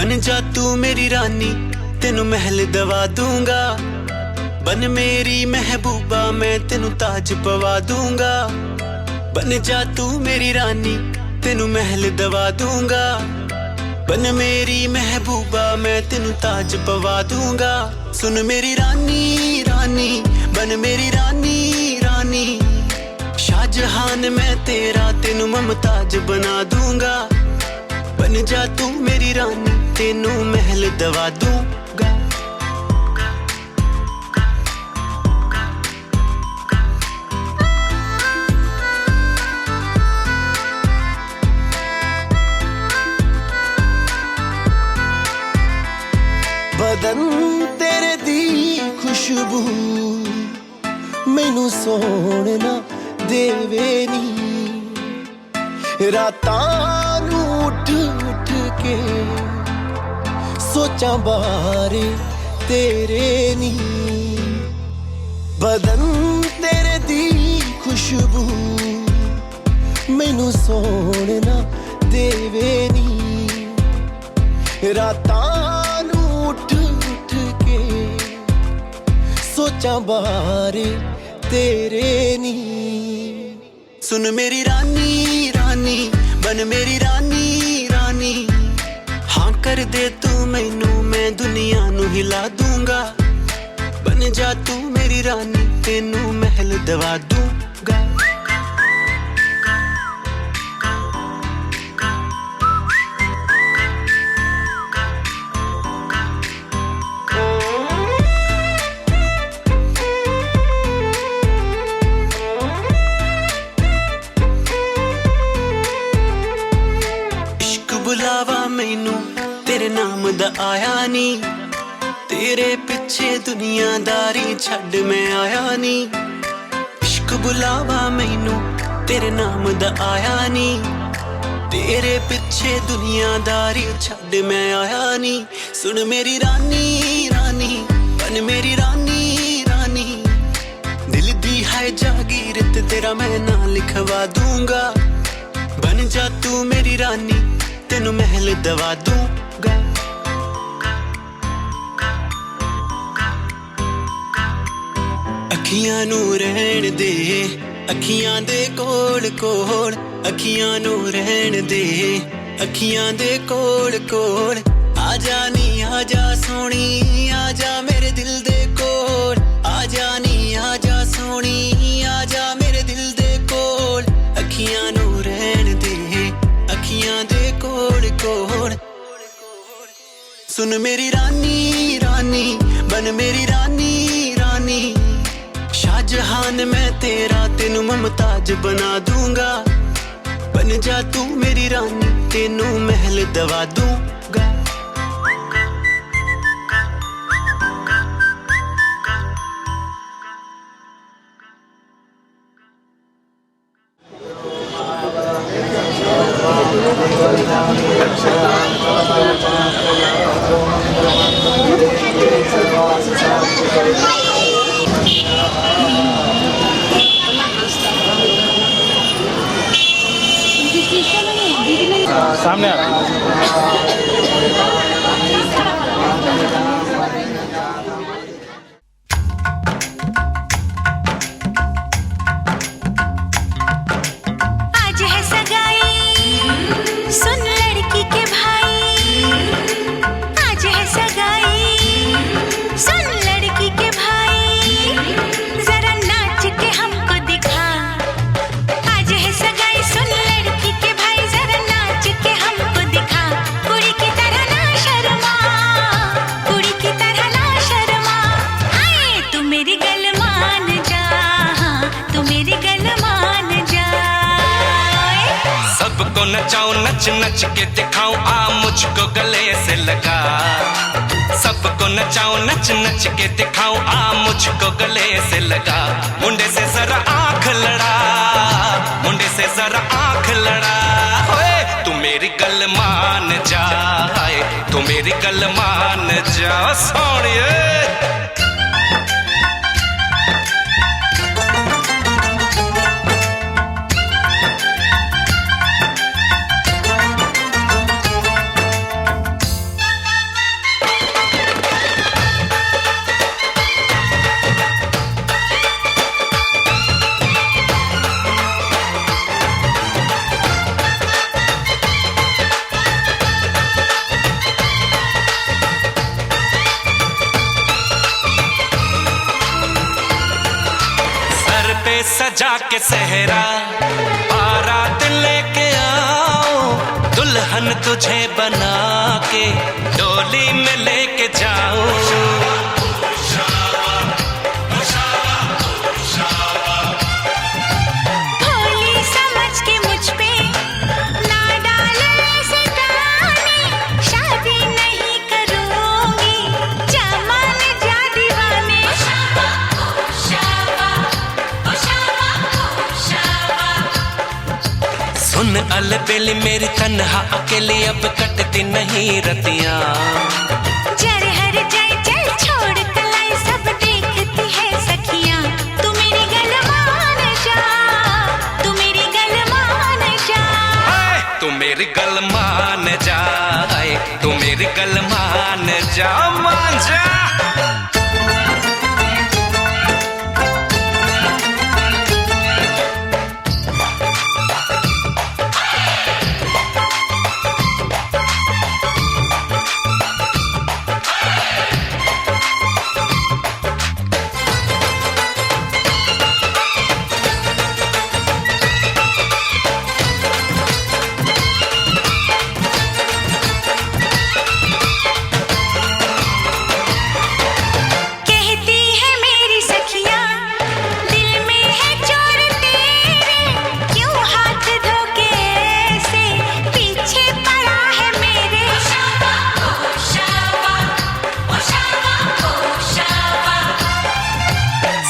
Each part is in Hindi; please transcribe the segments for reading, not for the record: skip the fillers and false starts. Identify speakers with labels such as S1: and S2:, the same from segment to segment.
S1: बन जा तू मेरी रानी, तेनू महल दवा दूंगा। बन मेरी महबूबा, मैं तेनू ताज पवा दूंगा। बन जा तू मेरी रानी, तेनू महल दवा दूंगा। बन मेरी महबूबा, मैं तेनू ताज पवा दूंगा। सुन मेरी रानी रानी, बन मेरी रानी रानी। शाहजहान मैं तेरा, तेनू मुमताज बना दूंगा। बन जा तू मेरी रानी, तेनू महल दवा दूंगा।
S2: बदन तेरे दी खुशबू मैनू सोहना देवे नी। रातां नू उठ उठ के सोचा बारे तेरे नी। बदन तेरे दी खुशबू मैनू सोहना देवे नी। रातां उठ उठ के सोचा बारे तेरे नी।
S1: सुन मेरी रानी रानी, बन मेरी रानी रानी। हाँ कर दे तू मैनू, मैं दुनिया नू हिला दूंगा। बन जा तू मेरी रानी, तेनू महल दवा दूंगा। बुलावा मैनू तेरे नाम दा आया नी। तेरे पिछे दुनियादारी छड़ मैं आया नी। इश्क बुलावा मैनू तेरे नाम दा आया नी। तेरे पिछे दुनियादारी छड़ मैं आया नी। सुन मेरी रानी रानी, बन मेरी रानी रानी। दिल दी है जागीर ते तेरा मैं ना लिखवा दूंगा। बन जा तू मेरी रानी, तेनू महल दवा दूंगा। अखियां नू रहन दे, अखियां दे कोल कोल। अखियां नू रहन दे, अखियां दे कोल कोल। आजा नी आजा सोनी, आजा मेरे दिल दे कोल। आजा नी आजा सोनी, आजा मेरे दिल दे कोल। अखियां नू रहन दे, अखियां दे कोल कोल। सुन मेरी रानी रानी, बन मेरी रानी रानी। शाहजहान मैं तेरा, तेनू मुमताज बना दूंगा। बन जा तू मेरी रानी, तेनू महल दवा दूंगा।
S3: सामने आ
S4: नचाऊं नच नच के दिखाऊं, आ मुझको गले से लगा। सबको नचाऊं नच नच के दिखाऊं, आ मुझको गले से लगा। मुंडे से जरा आंख लड़ा, मुंडे से जरा आंख लड़ा। ओए तू मेरी गल मान जा, तू मेरी गल मान जा सोनिए। सजा के सहरा, बारात लेके आओ, दुल्हन तुझे बना के डोली में लेके जाओ।
S3: भोली समझ के मुझ पे ना डालो ऐसे ताने, शादी नहीं करूंगी जमान जा दीवाने।
S4: सुन अलबेली मेरी तन्हा अकेली अब कटती नहीं रतियां।
S3: जर हर जाए चल छोड़ कलाई सब देखती है सखियां। तू मेरी गल मान जा, तू मेरी गल मान जा।
S4: तू मेरी गल मान जा, तू मेरी गल मान जा, मान जा।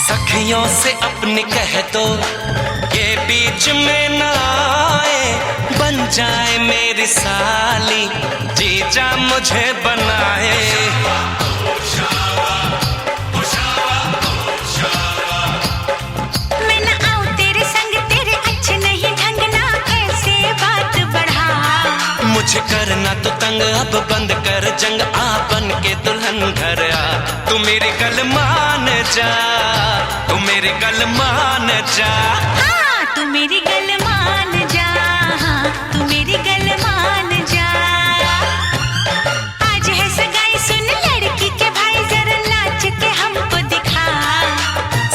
S4: सखियों से अपने कह दो ये बीच में ना आए, बन जाए मेरी साली जीजा मुझे बनाए।
S3: मैं ना आऊं तेरे संग, तेरे अच्छे नहीं ढंग ना ऐसे बात बढ़ा।
S4: मुझे करना तो तंग अब बंद कर जंग, आ बन के दुल्हन घर आ। तू मेरी गल मान जा, तू मेरी गल मान जा।
S3: हाँ तू मेरी गल मान जा, हाँ तू मेरी गल मान जा। आज है सगाई सुन लड़की के भाई, जरा नाच के हमको दिखा।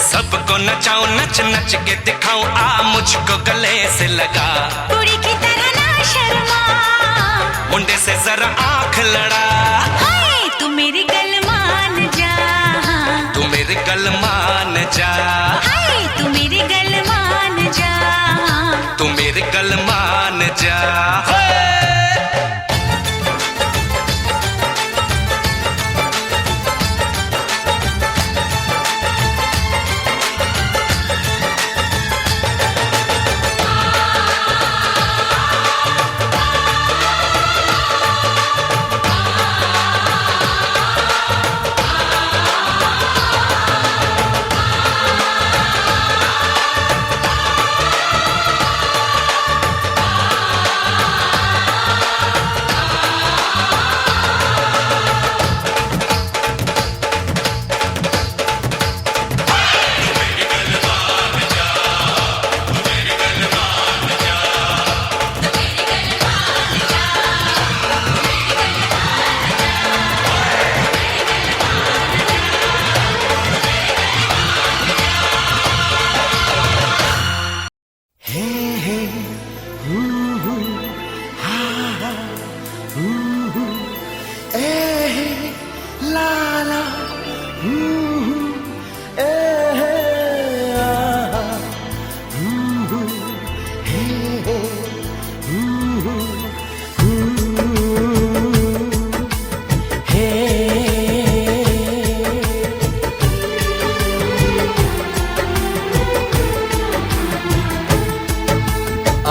S4: सबको नचाऊं नच नच के दिखाऊं, आ मुझको गले से लगा।
S3: कुड़ी की तरह ना शर्मा,
S4: मुंडे से जरा आंख लड़ा।
S3: हाय तू मेरी गल मान जा,
S4: तू मेरी गल मान जा।
S3: हाय तू मेरी गल मान जा,
S4: तू मेरी गल मान जा।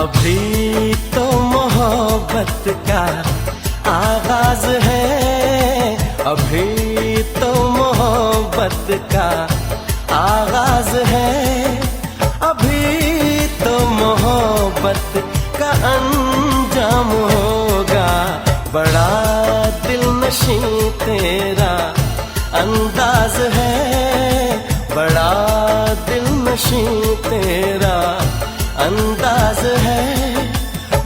S2: अभी तो मोहब्बत का आगाज है, अभी तो मोहब्बत का आगाज है, अभी तो मोहब्बत का अंजाम होगा। बड़ा दिलनशीं तेरा अंदाज है, बड़ा दिलनशीं तेरा अंदाज है,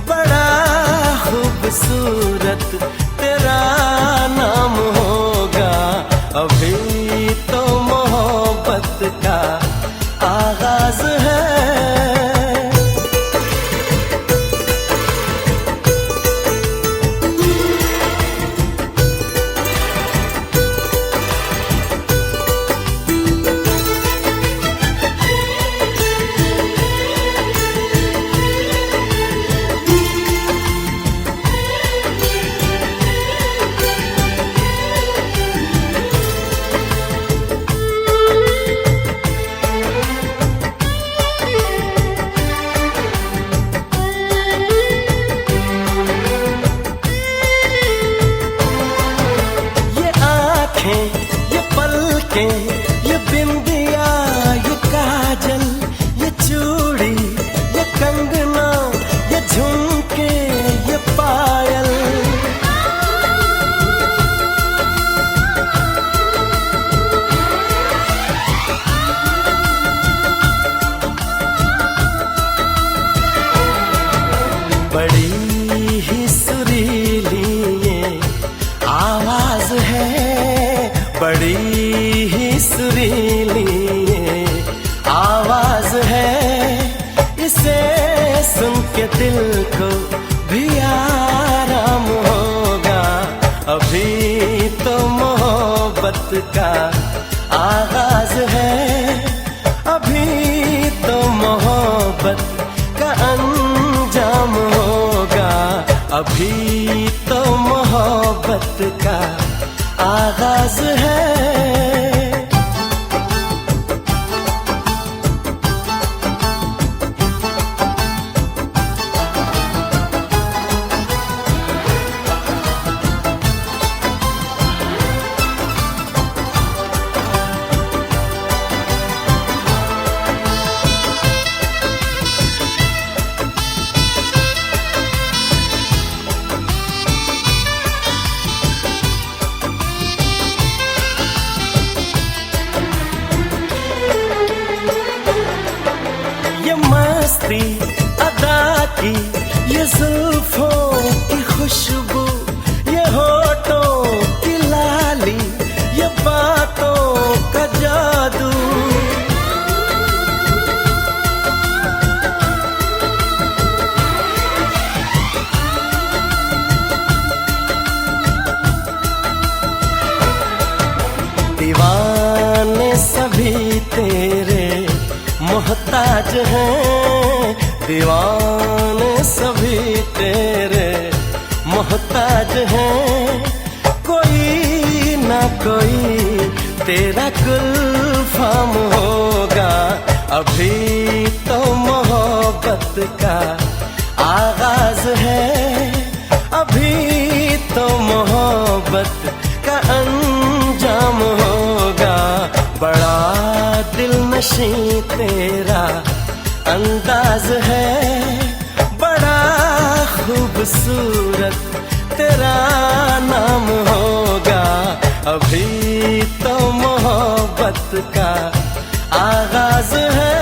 S2: बड़ा खूबसूरत तेरा नाम होगा। अभी तो मोहब्बत का आगाज है। बड़ी ही सुरीली ये आवाज है, बड़ी ही सुरीली ये आवाज है। इसे सुन के दिल को भी आराम होगा। अभी तो मोहब्बत का आगाज है, अभी तो मोहब्बत का अंजाम होगा। अभी तो मोहब्बत का आगाज है। मस्ती अदा की ये जुल्फों की खुशबू, ये होठों की लाली, ये बातों का जादू। दीवाने सभी तेरे मोहताज हैं, दीवाने सभी तेरे मोहताज हैं। कोई ना कोई तेरा गुलफाम होगा। अभी तो मोहब्बत का आगाज है, अभी तो मोहब्बत का अंजाम होगा। बड़ा दिलनशी तेरा अंदाज है, बड़ा खूबसूरत तेरा नाम होगा। अभी तो मोहब्बत का आगाज है।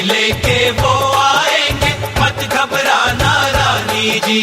S1: लेके वो आएंगे, मत घबराना रानी जी।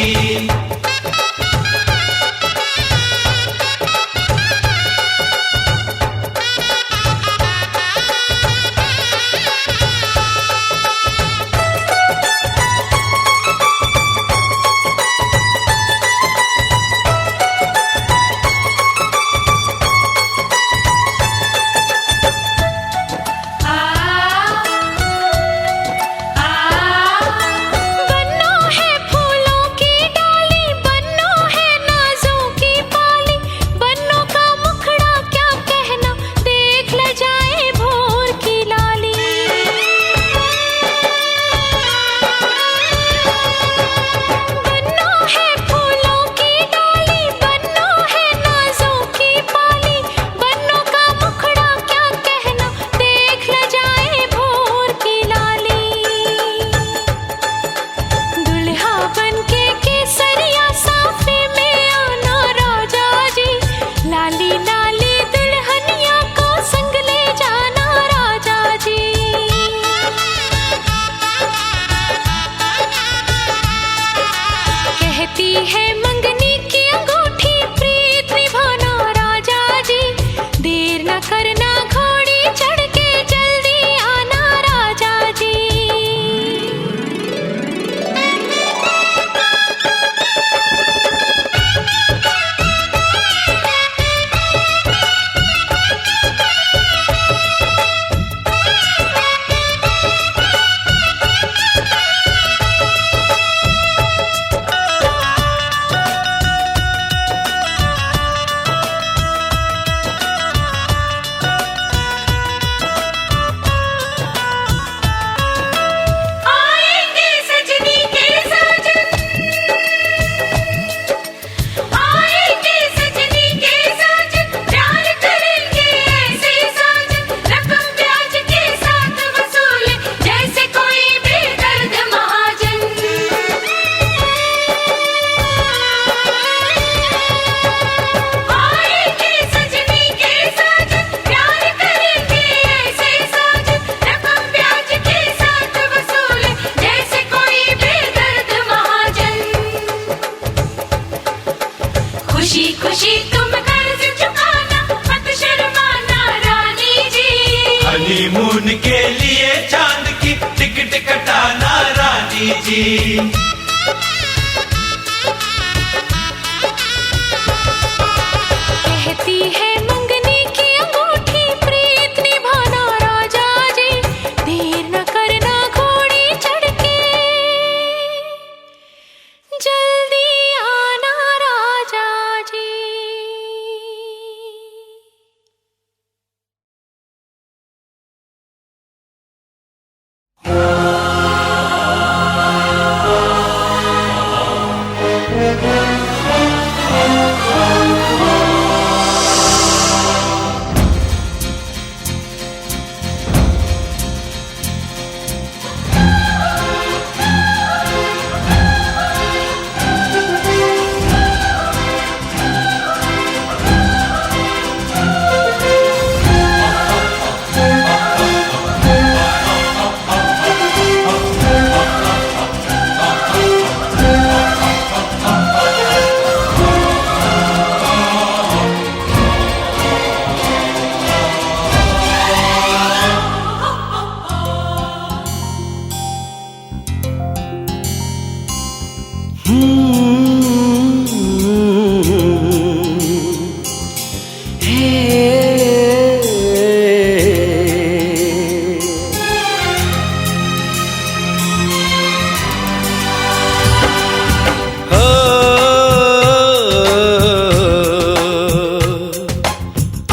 S5: हनीमून के लिए चांद की टिकट कटाना रानी जी।
S3: कहती है मंगनी की अंगूठी प्रीत निभाना राजा जी, देर न करना घोड़ी चढ़ के जल्दी आना राजा जी।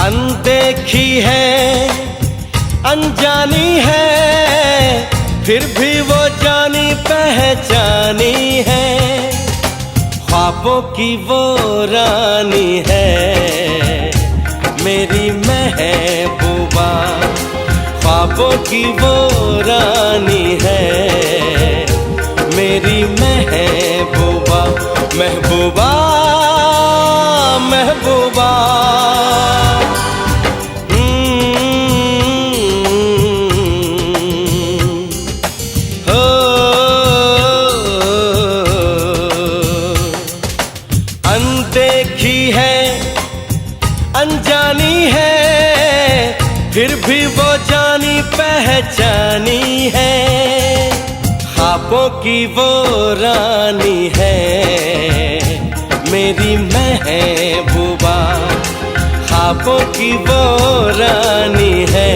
S2: अनदेखी है, अनजानी है, फिर भी वो जानी पहचानी है। ख्वाबों की वो रानी है, मेरी महबूबा। ख्वाबों की वो रानी है, मेरी महबूबा। महबूबा महबूबा। अनदेखी है, अनजानी है, फिर भी वो जानी पहचानी है। ख्वाबों की वो रानी है, मेरी महबूबा। ख्वाबों की वो रानी है,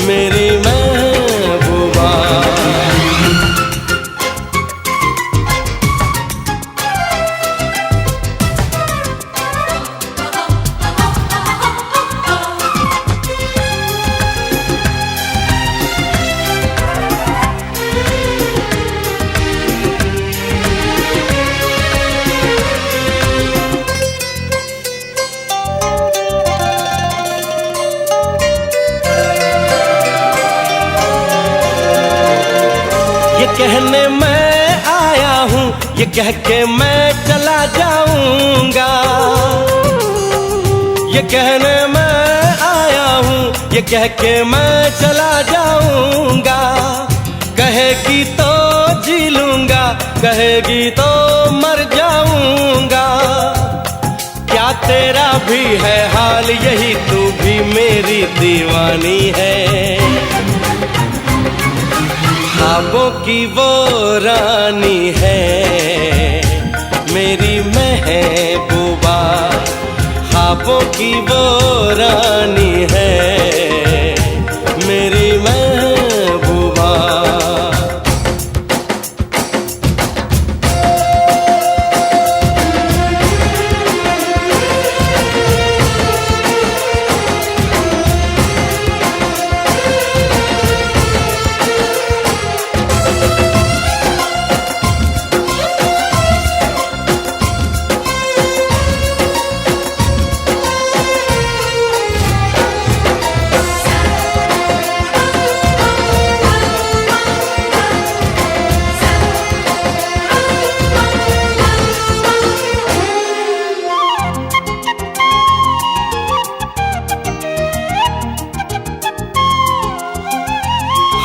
S2: मेरी महबूबा। ये कहने मैं आया हूँ, ये कह के मैं चला जाऊंगा। ये कहने मैं आया हूँ, ये कह के मैं चला जाऊंगा। कहेगी तो जी लूंगा, कहेगी तो मर जाऊंगा। क्या तेरा भी है हाल यही, तू भी मेरी दीवानी है। ख्वाबों की वो रानी है, मेरी महबूबा। ख्वाबों की वो रानी है, मेरी महबूबा।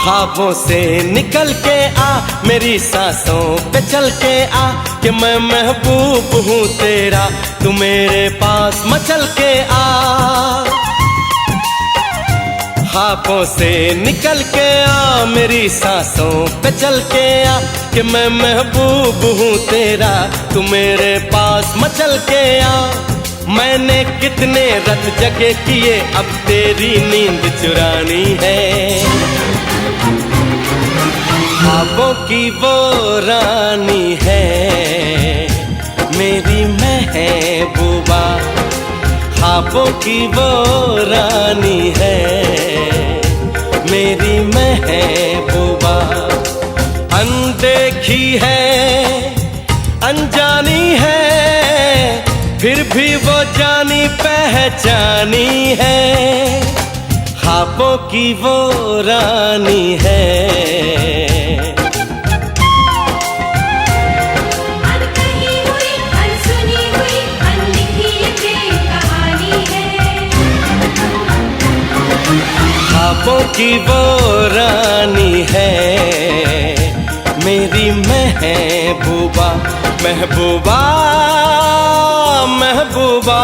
S2: ख्वाबों से निकल के आ, मेरी सांसों पे चल के आ, कि मैं महबूब हूँ तेरा, तू मेरे पास मचल के आ। ख्वाबों से निकल के आ, मेरी सांसों पे चल के आ, कि मैं महबूब हूँ तेरा, तू मेरे पास मचल के आ। मैंने कितने रत जगे किए, अब तेरी नींद चुरानी है। ख्वाबों की वो रानी है मेरी महबूबा, ख्वाबों की वो रानी है मेरी महबूबा। अनदेखी है अनजानी है, फिर भी वो जानी पहचानी है, ख्वाबों की वो रानी है। ख्वाबों की वो रानी है मेरी महबूबा, महबूबा महबूबा।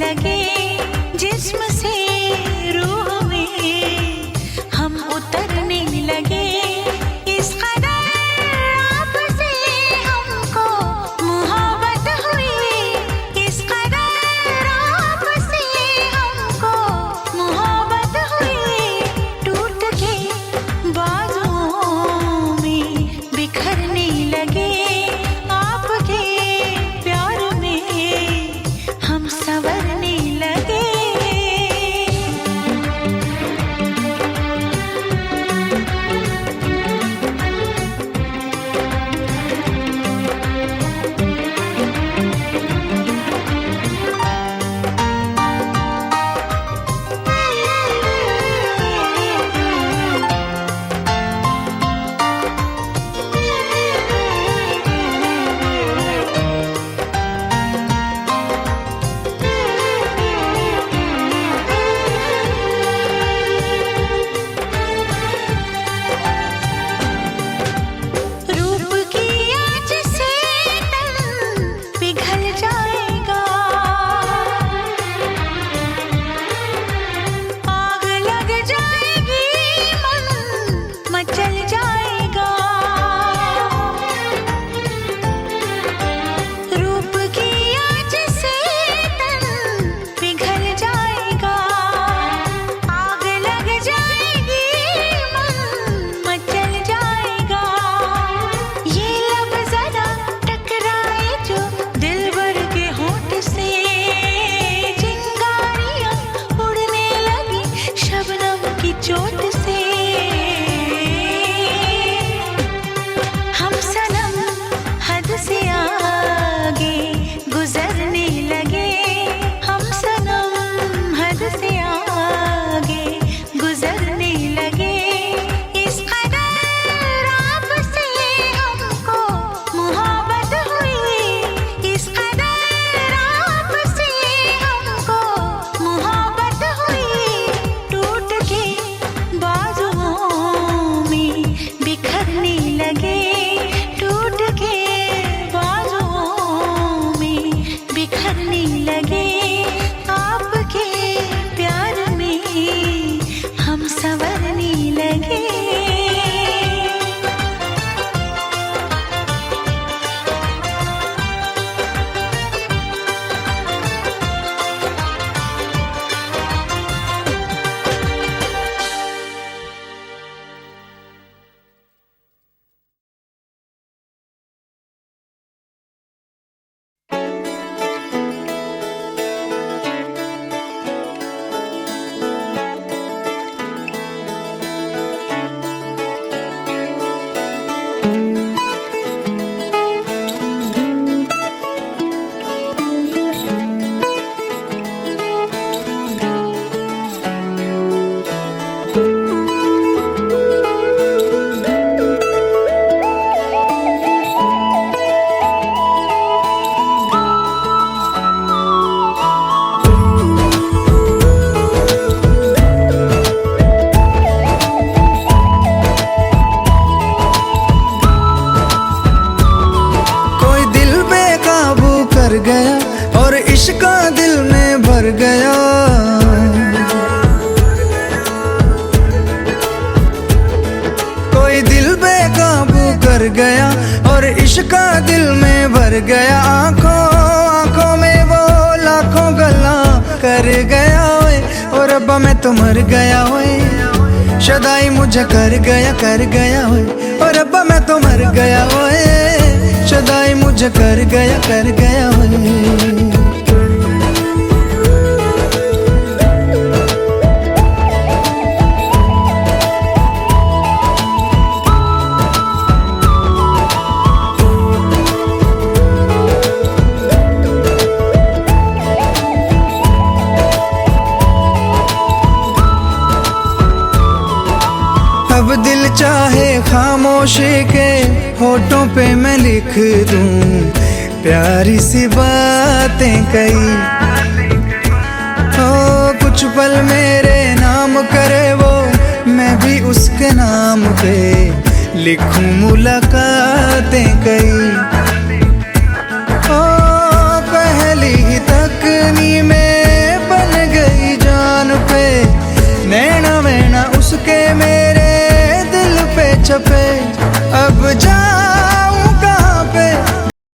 S3: लगे जिस्म से रूह में, हम उतरने लगे इस कदर आपसे हमको मोहब्बत हुई, इस कदर आपसे हमको मोहब्बत हुई। टूट के बाजुओं में बिखरने लगे आपके प्यार में, हम संवरने लगे। रूप की आँच से तन पिघल जाएगा, आग लग जाएगी मन मचल जाएगा। रूप की आँच से तन पिघल जाएगा, आग लग जाएगी मन मचल जाएगा। ये लब जरा टकराए जो दिलबर के होंठ से, चिंगारियां उड़ने लगी शबनम की चोट से। हम सनम हद से आगे गुजरने लगे, हम सनम हद से आगे गुजरने लगे। इस कदर आपसे हमको मोहब्बत हुई, इस कदर आपसे हमको मोहब्बत हुई। टूट के बाजुओं में बिखरने लगे, टूट के बाजुओं में बिखरने लगे। आपके प्यार में हम संवरने लगे।
S6: गया। कोई दिल बेकाबू कर गया और इश्क दिल में भर गया। आंखों आंखों में वो लाखों गल्ला कर गया ओए, और रब्बा मैं तो मर गया ओए। शदाई मुझे कर गया ओए, और रब्बा मैं तो मर गया ओए। शदाई मुझे कर गया ओए। अब दिल चाहे खामोशी के होठों पे मैं लिख दूं प्यारी सी बातें कई। हो कुछ पल मेरे नाम करे वो, मैं भी उसके नाम पे लिखूं मुलाकातें कई।